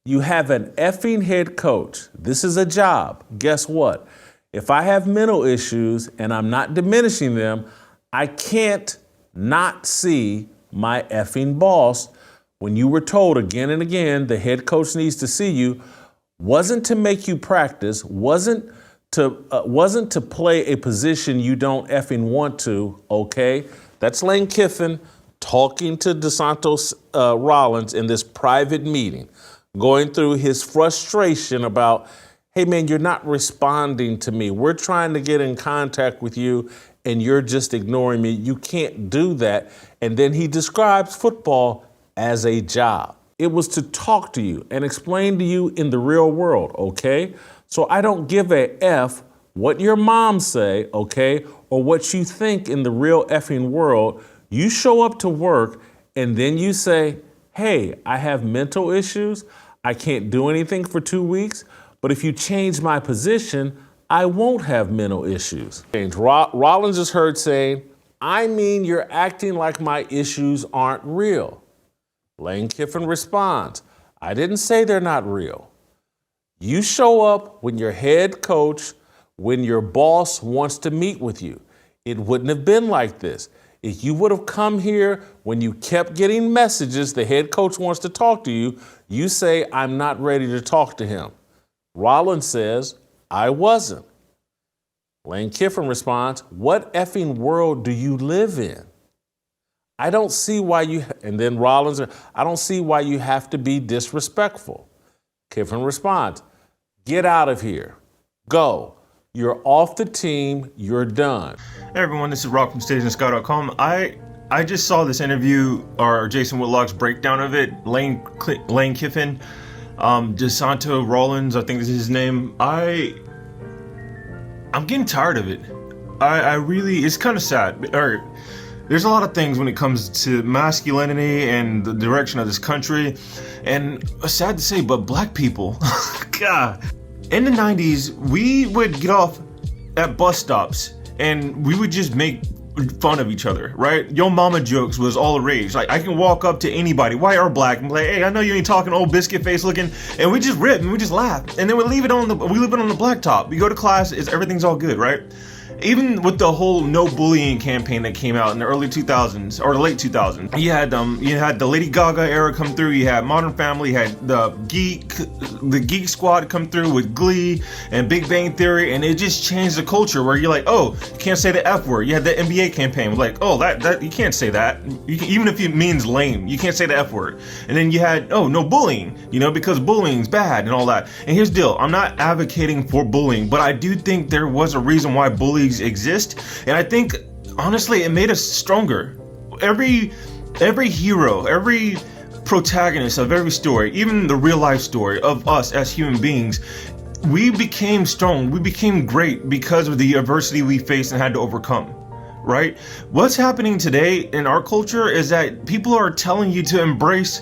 You have an effing head coach. This is a job. Guess what? If I have mental issues and I'm not diminishing them, I can't not see my effing boss. When you were told again and again, the head coach needs to see you, wasn't to make you practice, wasn't to play a position you don't effing want to, okay? That's Lane Kiffin talking to DeSantos Rollins in this private meeting, going through his frustration about, hey man, you're not responding to me. We're trying to get in contact with you and you're just ignoring me. You can't do that. And then he describes football as a job. It was to talk to you and explain to you in the real world, okay? So I don't give a F what your mom say, okay, or what you think in the real effing world. You show up to work and then you say, hey, I have mental issues. I can't do anything for 2 weeks, but if you change my position, I won't have mental issues. Rollins is heard saying, I mean, you're acting like my issues aren't real. Lane Kiffin responds, I didn't say they're not real. You show up when your head coach, when your boss wants to meet with you. It wouldn't have been like this. If you would have come here when you kept getting messages, the head coach wants to talk to you, you say, I'm not ready to talk to him. Rollins says, I wasn't. Lane Kiffin responds, what effing world do you live in? I don't see why you, and then Rollins, I don't see why you have to be disrespectful. Kiffin responds, get out of here. Go. You're off the team. You're done. Hey everyone, this is Rob from StageandSky.com. I just saw this interview, or Jason Whitlock's breakdown of it. Lane Kiffin, DeSanto Rollins, I think this is his name. I'm getting tired of it. I really, it's kind of sad. There's a lot of things when it comes to masculinity and the direction of this country, and sad to say, but black people, God. In the 90s, we would get off at bus stops and we would just make fun of each other, right? Yo mama jokes was all the rage. Like, I can walk up to anybody, white or black, and be like, hey, I know you ain't talking, old biscuit face looking, and we just rip and we just laugh. And then we leave it on the blacktop. We go to class, everything's all good, right? Even with the whole no bullying campaign that came out in the early 2000s or the late 2000s, you had the Lady Gaga era come through, you had Modern Family, you had the Geek Squad come through with Glee and Big Bang Theory, and it just changed the culture where you're like, oh, you can't say the F word. You had the NBA campaign with like, oh, that you can't say that. Even if it means lame, you can't say the F word. And then you had, oh, no bullying, because bullying's bad and all that. And here's the deal, I'm not advocating for bullying, but I do think there was a reason why bullies exist, and I think honestly it made us stronger. Every hero, every protagonist of every story, even the real life story of us as human beings, we became strong, we became great because of the adversity we faced and had to overcome, right? What's happening today in our culture is that people are telling you to embrace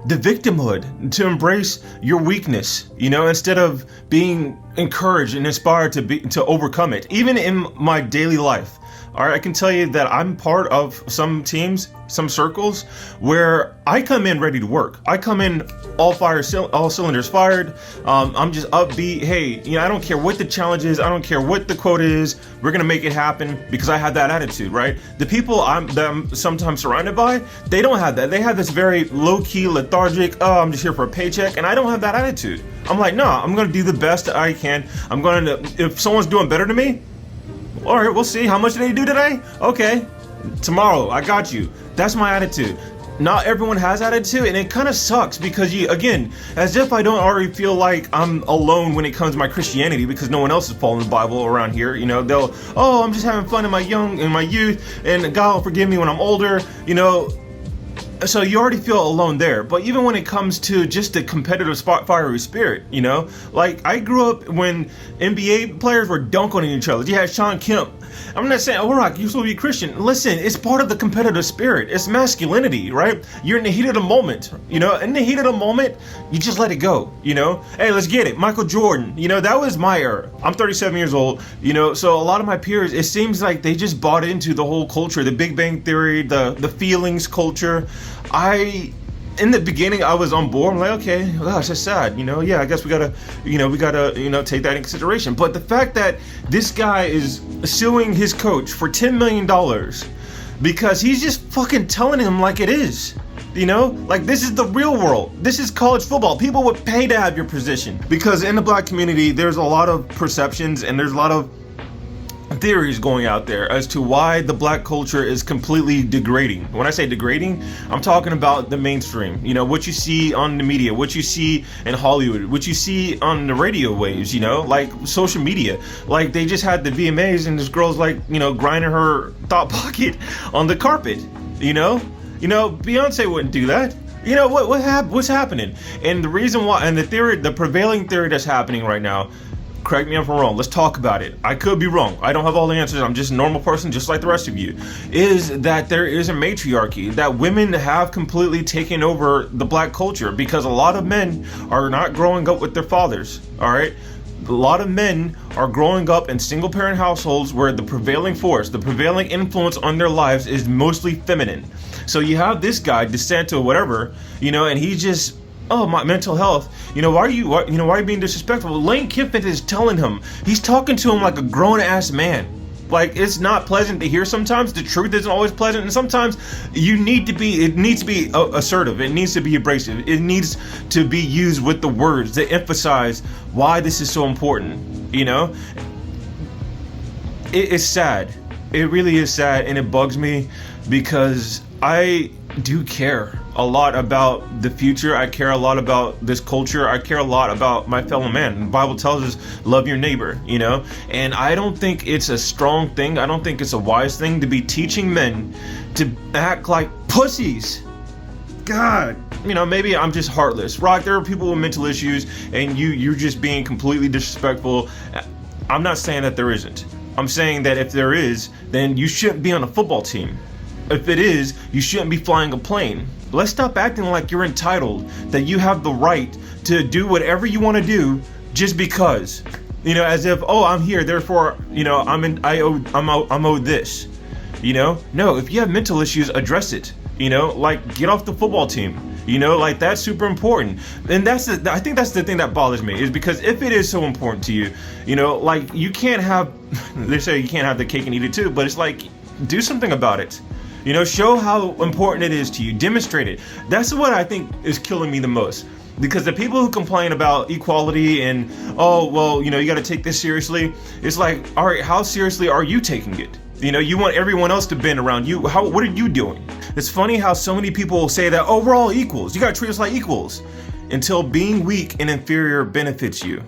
the victimhood, to embrace your weakness, instead of being encouraged and inspired to overcome it. Even in my daily life, all right, I can tell you that I'm part of some teams, some circles where I come in ready to work. I come in all cylinders fired. I'm just upbeat. Hey, I don't care what the challenge is. I don't care what the quote is. We're gonna make it happen because I have that attitude, right? The people that I'm sometimes surrounded by, they don't have that. They have this very low-key, lethargic, oh, I'm just here for a paycheck, and I don't have that attitude. I'm like, no, I'm gonna do the best that I can. If someone's doing better to me, all right, we'll see. How much did they do today? Okay, tomorrow, I got you. That's my attitude. Not everyone has attitude, and it kind of sucks because again, as if I don't already feel like I'm alone when it comes to my Christianity because no one else is following the Bible around here. I'm just having fun in my youth, and God will forgive me when I'm older. So you already feel alone there. But even when it comes to just the competitive fiery spirit, like I grew up when NBA players were dunking on each other. You had Sean Kemp. I'm not saying, oh, Rock, you're supposed to be Christian. Listen, it's part of the competitive spirit. It's masculinity, right? You're in the heat of the moment, In the heat of the moment, you just let it go, Hey, let's get it. Michael Jordan, that was my era. I'm 37 years old, so a lot of my peers, it seems like they just bought into the whole culture, the Big Bang Theory, the feelings culture. in the beginning, I was on board. I'm like, okay, gosh, that's sad. Yeah, I guess we gotta take that in consideration. But the fact that this guy is suing his coach for $10 million because he's just fucking telling him like it is. Like, this is the real world. This is college football. People would pay to have your position. Because in the black community, there's a lot of perceptions and there's a lot of theories going out there as to why the black culture is completely degrading. When I say degrading, I'm talking about the mainstream. What you see on the media, what you see in Hollywood, what you see on the radio waves, like social media. Like, they just had the VMAs and this girl's like, grinding her thought pocket on the carpet, Beyonce wouldn't do that. What's happening? And the reason why, and the prevailing theory that's happening right now, correct me if I'm wrong, let's talk about it. I could be wrong. I don't have all the answers. I'm just a normal person just like the rest of you. Is that there is a matriarchy, that women have completely taken over the black culture because a lot of men are not growing up with their fathers, all right? A lot of men are growing up in single parent households where the prevailing force, the prevailing influence on their lives is mostly feminine. So you have this guy, DeSanto, whatever, and he just, oh, my mental health. Why are you being disrespectful? Lane Kiffin is telling him, he's talking to him like a grown ass man. Like, it's not pleasant to hear sometimes. The truth isn't always pleasant. And sometimes it needs to be assertive. It needs to be abrasive. It needs to be used with the words to emphasize why this is so important. It is sad. It really is sad. And it bugs me because I do care a lot about the future. I care a lot about this culture. I care a lot about my fellow man. The Bible tells us, love your neighbor, and I don't think it's a strong thing. I don't think it's a wise thing to be teaching men to act like pussies. God, maybe I'm just heartless. Rock, there are people with mental issues and you're just being completely disrespectful. I'm not saying that there isn't. I'm saying that if there is, then you shouldn't be on a football team. If it is, you shouldn't be flying a plane. Let's stop acting like you're entitled, that you have the right to do whatever you want to do just because. As if, oh, I'm here, therefore, I'm owed this. No, if you have mental issues, address it. Like, get off the football team. Like, that's super important. And I think that's the thing that bothers me, is because if it is so important to you, like, you can't have, they say you can't have the cake and eat it too, but it's like, do something about it. Show how important it is to you. Demonstrate it. That's what I think is killing me the most. Because the people who complain about equality and, oh, well, you got to take this seriously. It's like, all right, how seriously are you taking it? You want everyone else to bend around you. What are you doing? It's funny how so many people say that, oh, we're all equals. You got to treat us like equals. Until being weak and inferior benefits you.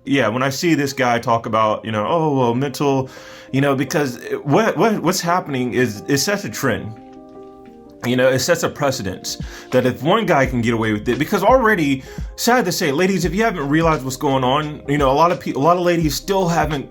Yeah, when I see this guy talk about, oh, well, mental, because what's happening is it sets a trend. It sets a precedence that if one guy can get away with it, because already, sad to say, ladies, if you haven't realized what's going on, a lot of ladies still haven't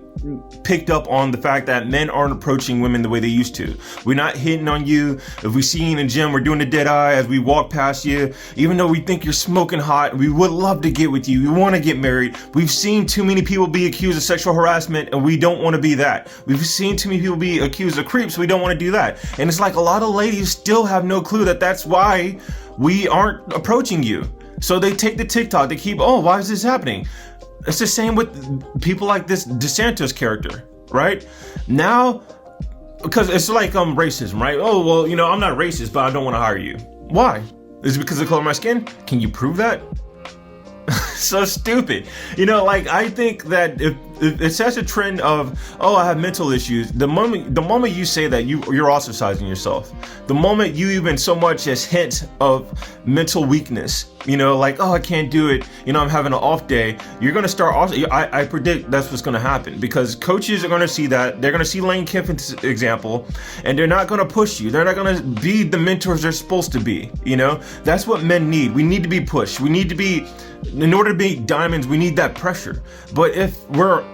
picked up on the fact that men aren't approaching women the way they used to. We're not hitting on you. If we see you in the gym, we're doing the dead eye as we walk past you. Even though we think you're smoking hot, we would love to get with you. We want to get married. We've seen too many people be accused of sexual harassment, and we don't want to be that. We've seen too many people be accused of creeps. We don't want to do that. And it's like a lot of ladies still have no clue that that's why we aren't approaching you. So they take the TikTok. They keep, oh, why is this happening? It's the same with people like this DeSantis character, right? Now, because it's like racism, right? Oh, well, I'm not racist, but I don't want to hire you. Why? Is it because of the color of my skin? Can you prove that? So stupid. I think that if it's such a trend of, oh, I have mental issues, the moment you say that, you're ostracizing yourself. The moment you even so much as hint of mental weakness, like, oh, I can't do it, I'm having an off day, you're going to start, I predict that's what's going to happen, because coaches are going to see that, they're going to see Lane Kiffin's example, and they're not going to push you, they're not going to be the mentors they're supposed to be, that's what men need. We need to be pushed. We need to be, in order to be diamonds, we need that pressure. But if we're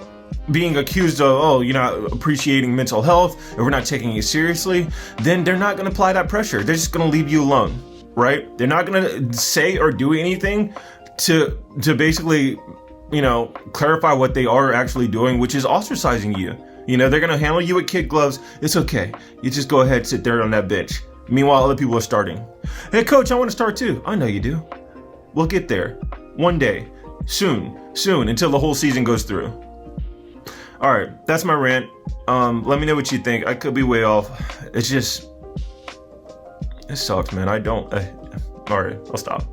being accused of, oh, you're not appreciating mental health, and we're not taking it seriously, then they're not going to apply that pressure. They're just going to leave you alone, right? They're not going to say or do anything to basically, clarify what they are actually doing, which is ostracizing you. They're going to handle you with kid gloves. It's okay. You just go ahead, sit there on that bench. Meanwhile, other people are starting. Hey, coach, I want to start too. I know you do. We'll get there. One day. Soon, until the whole season goes through. All right, that's my rant. Let me know what you think. I could be way off. It sucks, man. All right, I'll stop.